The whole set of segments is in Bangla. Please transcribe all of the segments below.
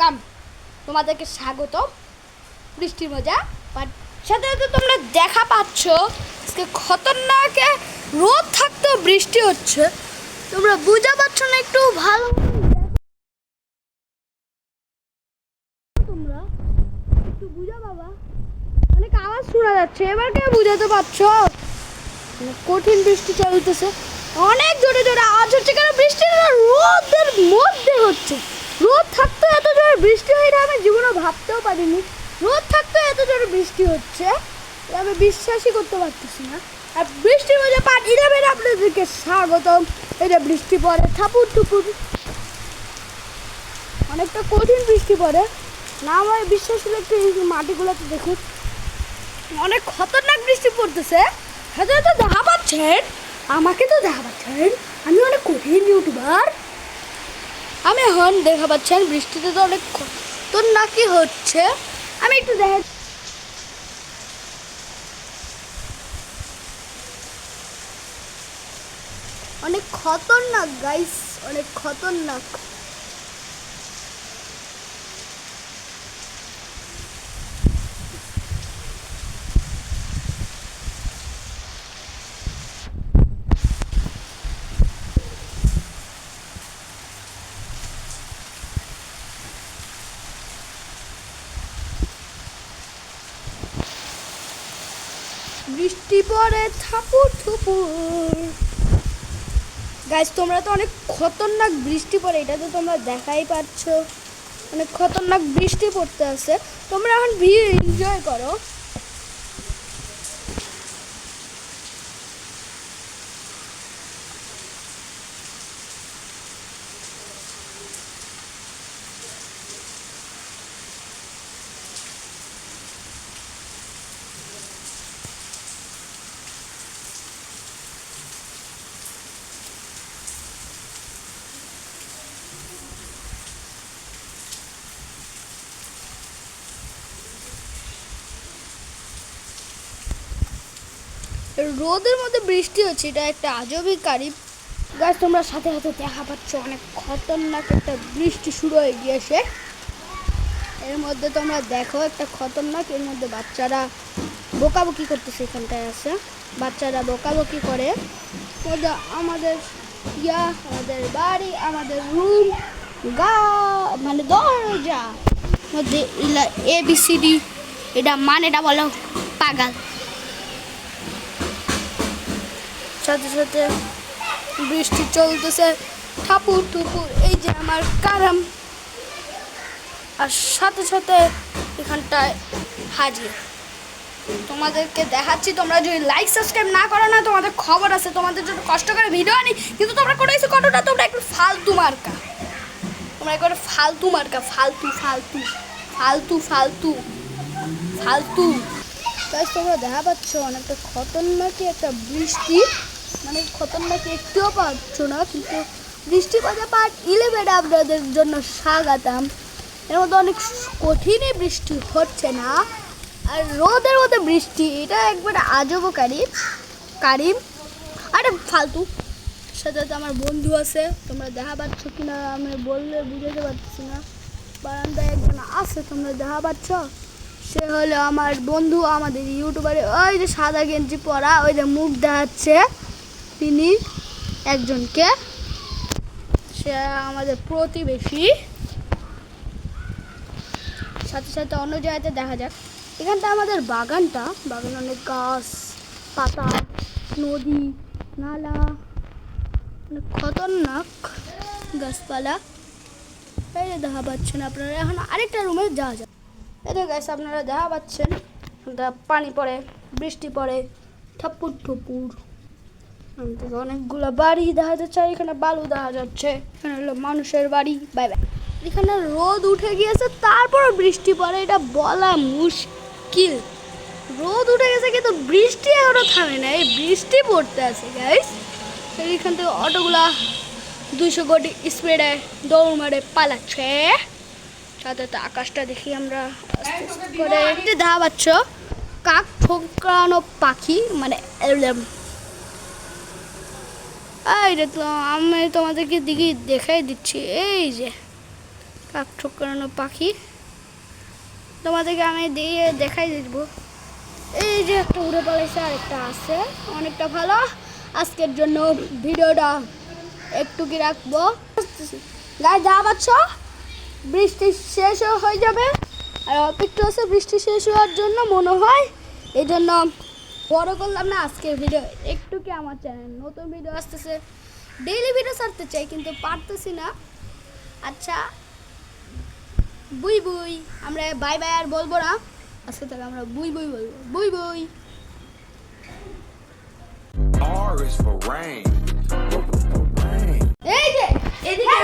ওয়েলকাম, তোমাদেরকে স্বাগত বৃষ্টির মজা। বাট সাথে সাথে তোমরা দেখা পাচ্ছ আজকে খতরনাক রোদ থাকতেও বৃষ্টি হচ্ছে। তোমরা বুঝা পাচ্ছ না? একটু ভালো তোমরা একটু বুঝা বাবা, অনেক আওয়াজ শোনা যাচ্ছে। এবার কে বুঝাতে পারছো? কঠিন বৃষ্টি চলতেছে, অনেক জোরে জোরে আওয়াজ হচ্ছে। কারণ বৃষ্টিটা রোদের মধ্যে হচ্ছে। রোদ থাকতো এত জোরে বৃষ্টি হয় না, আমি জীবনে ভাবতেও পারিনি রোদ থাকতো এত জোরে বৃষ্টি হচ্ছে। আমি বিশ্বাসই করতে পারতেছি না। আর বৃষ্টির মধ্যে পার্ট 11 আপনাদেরকে স্বাগতম। এটা বৃষ্টি পড়ে ঠাপুর টুপুর, অনেকটা কঠিন বৃষ্টি পড়ে না। আমার বিশ্বাস হলে একটু এই মাটিগুলোতে দেখুন, অনেক খতরনাক বৃষ্টি পড়তেছে। হয়তো তো দেখা পাচ্ছেন, আমাকে তো দেখা পাচ্ছেন, আমি অনেক কঠিন ইউটিউবার। আমি এখন দেখা পাচ্ছেন বৃষ্টিতে তো অনেক খতরনাকই হচ্ছে। আমি একটু দেখা, অনেক খতরনাক গাইস, অনেক খতরনাক। বৃষ্টি পড়ে থাপুর থুপুর। গাইস তোমরা তো অনেক খতরনাক বৃষ্টি পড়ে, এটা তো তোমরা দেখাই পাচ্ছ। অনেক খতরনাক বৃষ্টি পড়তে আছে। তোমরা এখন ভিউ এনজয় করো। রোদের মধ্যে বৃষ্টি হচ্ছে, এটা একটা আজবই কারিব। গাছ তোমরা সাথে সাথে দেখা পাচ্ছ অনেক খতরনাক একটা বৃষ্টি শুরু হয়ে গিয়েছে। এর মধ্যে তোমরা দেখো একটা খতরনাক, এর মধ্যে বাচ্চারা বকাবকি করতেছে। এখানটায় আছে বাচ্চারা বকাবকি করে। আমাদের আমাদের বাড়ি, আমাদের রুম, মানে দরজা মধ্যে ABCD, এটা মানেটা বলো পাগাল। সাথে সাথে বৃষ্টি চলতেছে ঠাপুর টুপুর। এই যে আমার কারাম, আর সাথে সাথে এখানটায় হাজির। তোমাদেরকে দেখাচ্ছি, তোমরা যদি লাইক সাবস্ক্রাইব না করো না, তোমাদের খবর আছে। তোমাদের জন্য কষ্ট করে ভিডিও আনি, কিন্তু তোমরা কোনো কিছু করো না। তোমরা একটু ফালতু মার্কা, তোমরা একটু ফালতু মার্কা, ফালতু ফালতু ফালতু ফালতু ফালতু। তাই তোমরা দেখা পাচ্ছ অনেকটা খতরনাকি একটা বৃষ্টি, মানে খতরনাকি একটুও পাচ্ছ না। কিন্তু বৃষ্টি কথা পার্ট 11 আপনাদের জন্য স্বাগতম। এর মধ্যে অনেক কঠিনই বৃষ্টি হচ্ছে না, আর রোদের মধ্যে বৃষ্টি, এটা একবারে আজবও কারিম। আরে ফালতু। সাথে সাথে আমার বন্ধু আছে, তোমরা দেখা পাচ্ছ কিনা আমি বললে বুঝাতে পারছি না। বারান্দায় একজন আছে, তোমরা দেখা পাচ্ছ। সে হলো আমার বন্ধু, আমাদের ইউটিউবারে। ওই যে সাদা গেঞ্জি পরা, ওই যে মুখ দেখাচ্ছে, তিনি একজনকে, সে আমাদের প্রতিবেশী। সাথে সাথে অন্য জায়গাতে দেখা যাক। এখানটা আমাদের বাগানে অনেক গাছ পাতা, নদী নালা, অনেক খতরনাক গাছপালা। এই যে দেখা পাচ্ছেন আপনারা। এখন আরেকটা রুমে যাওয়া যাক। এই যে গাছ আপনারা দেখা পাচ্ছেন, পানি পড়ে, বৃষ্টি পড়ে ঠাপুর ঠুপুর। অনেকগুলো বাড়ি দেখা যাচ্ছে, এখানে বালু দেখা যাচ্ছে। এখানে হলো মানুষের বাড়ি। Bye bye. এখানে রোদ উঠে গিয়েছে, তারপর বৃষ্টি পড়ে, এটা বলা মুশকিল। রোদ উঠে গেছে কিন্তু বৃষ্টি এখনো থামে না, এই বৃষ্টি পড়তে আছে গাইস। এইখান থেকে অটোগুলা 200 গতি স্পিডে দৌড় মারে পালাচ্ছে। সাথে তো আকাশটা দেখি আমরা করে দেখা পাচ্ছ, কাক ঠোকরানো পাখি, মানে এই রে তো আমি তোমাদেরকে দিকে দেখাই দিচ্ছি। এই যে কাক ঠোকরানো পাখি তোমাদেরকে আমি দিয়ে দেখাই দিব। এই যে একটা উড়ে পালাইছে আর একটা আছে, অনেকটা ভালো। আজকের জন্য ভিডিওটা একটু কি রাখবো। গায়ে যা পাচ্ছ বৃষ্টি শেষ হয়ে যাবে আর অপেক্ষা আছে বৃষ্টি শেষ হওয়ার জন্য মনে হয়, এই জন্য বড় করলাম না আজকের ভিডিও। একটু কি আমার চ্যানেল নতুন ভিডিও আসতেছে, ডেইলি ভিডিও ছাড়তে চাই কিন্তু পারতেছি না। আচ্ছা বুই বুই, আমরা বাই বাই আর বলবো না, আজকে থেকে আমরা বুই বুই বলবো, বুই বুই। R is for rain. এই যে এদিকে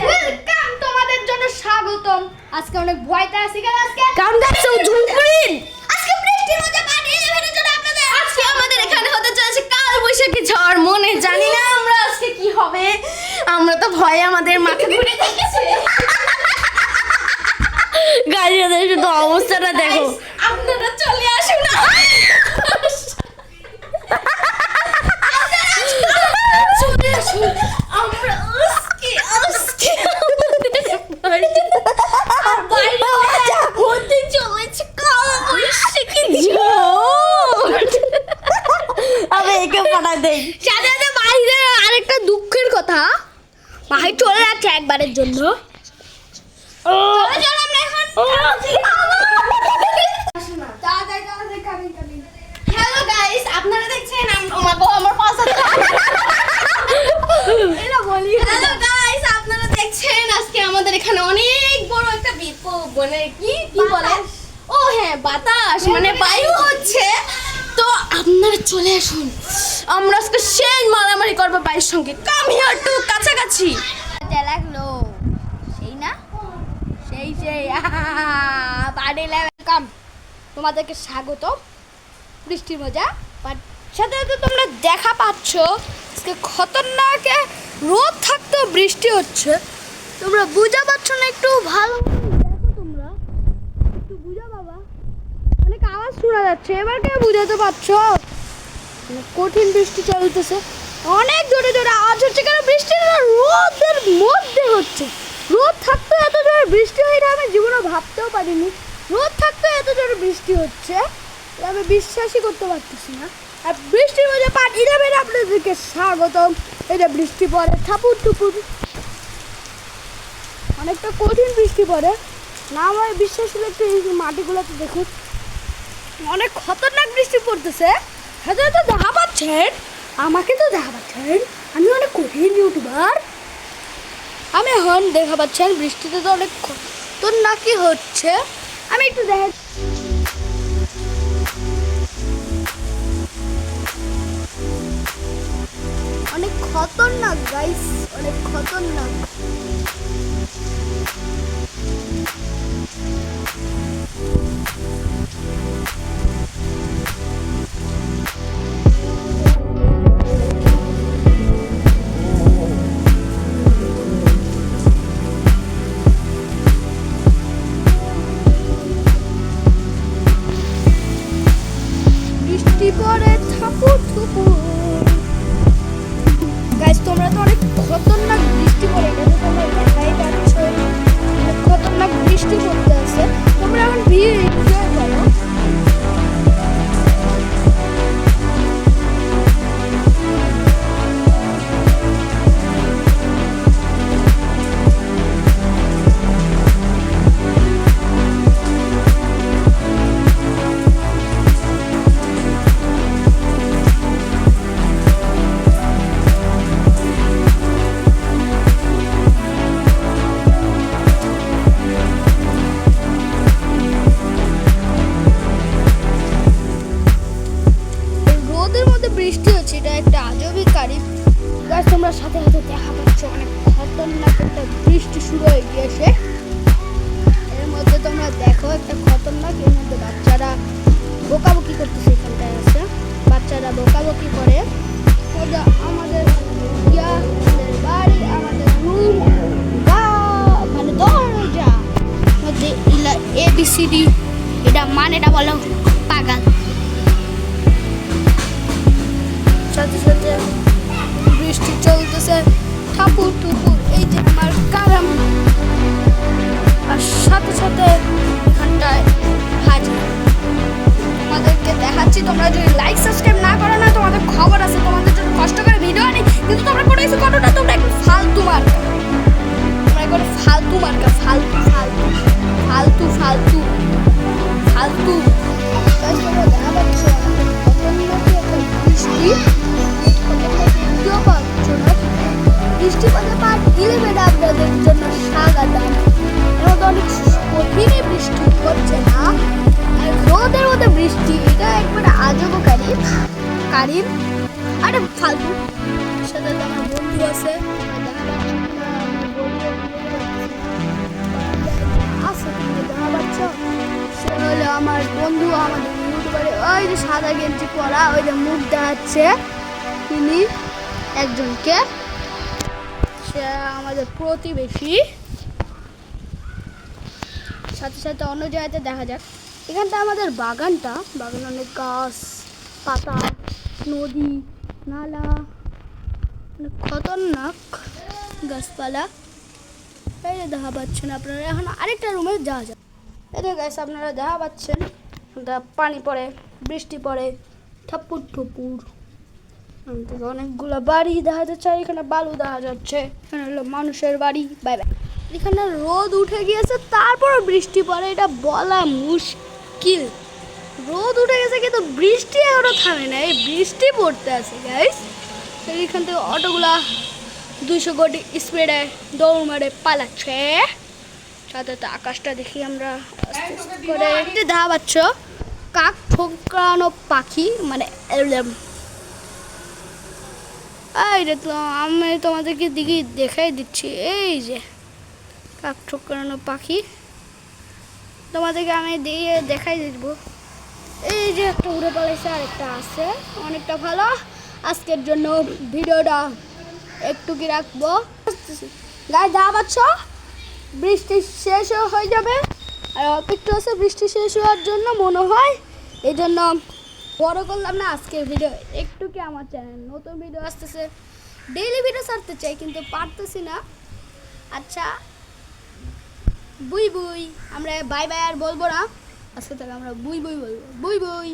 ওয়েলকাম, তোমাদের জন্য স্বাগতম। আজকে অনেক ভয়তে আছি কারণ আজকে কারণ দেখছো ঝুমকুরিন আজকে বৃষ্টির মধ্যে পানি ইভেন্টের জন্য আপনাদের আজকে আমাদের এখানে হতে চলেছে কাল বৈশাখী ঝড়। মনে জানি না আমরা আজকে কি হবে, আমরা তো ভয়ে আমাদের মাথা ঘুরে যাচ্ছে। গাড়িদের শুধু অবস্থাটা দেখো, আপনারা চলে আসুন না। চলে আসুন, আমরা আজকে বাইরে হতে চলেছে কাল বৈশাখী ঝড়। আমি একে পাঠা দেই। সাথে সাথে বাইরে আরেকটা দুঃখের কথা, ভাই চলে যাচ্ছে একবারের জন্য। হ্যালো গাইস, আপনারা দেখছেন আমার পাশে। হ্যালো গাইস, আপনারা দেখছেন আজকে আমাদের এখানে অনেক বড় একটা মানে কি বলে, ও হ্যাঁ বাতাস মানে বায়ু হচ্ছে। তো আপনারা চলে আসুন, আমরা আজকে সেই মারামারি করবো বায়ুর সঙ্গে। কাম হিয়ার টু কাছাকাছি। লাগলো সেই না সেই বাড়ি ওয়েলকাম, তোমাদেরকে স্বাগত বৃষ্টির মজা। বাট সাথে সাথে তোমরা দেখা পাচ্ছ আজকে খতরনাক রোদ থাকতেও বৃষ্টি হচ্ছে। তোমরা বুঝা পাচ্ছ না, একটু ভালো দেখো, তোমরা একটু বুঝা বাবা, অনেক আওয়াজ শোনা যাচ্ছে। এবার কে বুঝাতে পারছো? কঠিন বৃষ্টি চলতেছে, অনেক জোরে জোরে আওয়াজ হচ্ছে কেন বৃষ্টির রোদের মধ্যে হচ্ছে। রোদ থাকতে এত জোরে বৃষ্টি হয় না আমি জীবনে ভাবতেও পারিনি। রোদ থাকতে এত জোরে বৃষ্টি হচ্ছে আমি বিশ্বাসই করতে পারতেছি না। আর বৃষ্টির মধ্যে পানি যাবেন আপনাদেরকে স্বাগতম। এটা বৃষ্টি পড়ে ঠাপুর টুপুর, অনেকটা কঠিন বৃষ্টি পড়ে না, আমার বিশ্বাস হলে একটু এই মাটিগুলোতে দেখুন, অনেক খতরনাক বৃষ্টি পড়তেছে। হয়তো তো দেখা পাচ্ছেন, আমাকে তো দেখা পাচ্ছেন, আমি অনেক কঠিন ইউটিউবার। আমি এখন দেখা পাচ্ছেন বৃষ্টিতে তো অনেক খতরনাকই হচ্ছে। আমি একটু দেখা, অনেক খতরনাক গাইস, অনেক খতরনাক। বৃষ্টি পড়ে ঠাকুর ঠুকুর। গাইস তোমরা তো অনেক খতরনাক বৃষ্টি পড়ে, এটা তো তোমরা দেখাই পাচ্ছ, অনেক খতরনাক বৃষ্টি পড়তে আছে। তোমরা এখন ভিড় এনজয় করো। বৃষ্টি হচ্ছে, এটা একটা আজবই কারিম। গাছ তোমরা সাথে সাথে দেখা পাচ্ছ অনেক খতরনাক একটা বৃষ্টি শুরু হয়ে গিয়েছে। এর মধ্যে তোমরা দেখো একটা খতরনাক, এর মধ্যে বাচ্চারা বকাবকি করতেছে, এখানটায় আছে বাচ্চারা বকাবকি করে। আমাদের আমাদের বাড়ি, আমাদের রুম মানে দরজা মধ্যে ABCD, এটা মানেটা বলো পাগল। সাথে সাথে বৃষ্টি চলতেছে ঠাপুর টুপুর। এই যে আমার কারাম কারিম, আরে ফালতু সাথে তো আমার বন্ধু আছে, সে হলো আমার বন্ধু, আমাদের ইউটিউবারে ওই যে সাদা গেঞ্জি পরা, ওই যে মুখ দেখাচ্ছে তিনি একজনকে, সে আমাদের প্রতিবেশী। সাথে সাথে অন্য জায়গাতে দেখা যাক, এখানটা আমাদের বাগানটা, বাগানে অনেক গাছ পাতা, নদী নালা, অনেক খতরনাক গাছপালা। এই যে দেখা পাচ্ছেন আপনারা, এখন আরেকটা রুমে যাওয়া যায়। এই যে গাছ আপনারা দেখা পাচ্ছেন, পানি পড়ে, বৃষ্টি পড়ে, ঠাপুর ঠুপুর, অনেকগুলো বাড়ি দেখা যাচ্ছে, এখানে বালু দেখা যাচ্ছে, এখানে হলো মানুষের বাড়ি। Bye bye. এখানে রোদ উঠে গিয়েছে, তারপর বৃষ্টি পড়ে, এটা বলা মুশকিল। রোদ উঠে গেছে কিন্তু বৃষ্টি এখনো থামে না, এই বৃষ্টি পড়তে আছে গাইস। এইখান থেকে অটোগুলা 200 কোটি স্পিডে দৌড় মারে পালাচ্ছে। সাথে তো আকাশটা দেখি আমরা আস্তে আস্তে করে, দেখা পাচ্ছ কাক ঠোকরানো পাখি, মানে এই রে, তো আমি তোমাদেরকে দিকে দেখাই দিচ্ছি, এই যে কাক ঠোকরানো পাখি তোমাদেরকে আমি দিয়ে দেখাই দিব। এই যে একটা উড়ে পালাইছে, আর একটা আছে, অনেকটা ভালো। আজকের জন্য ভিডিওটা একটু কি রাখবো, গায়ে যা পাচ্ছ বৃষ্টি শেষ হয়ে যাবে, আর অপেক্ষা আছে বৃষ্টি শেষ হওয়ার জন্য মনে হয়, এই জন্য বড় করলাম না আজকের ভিডিও। একটু কি আমার চ্যানেল নতুন ভিডিও আসতেছে, ডেইলি ভিডিও ছাড়তে চাই কিন্তু পারতেছি না। আচ্ছা বুই বুই, আমরা বাই বাই আর বলবো না, আজকে থেকে আমরা বুই বুই বলবো, বুই বুই।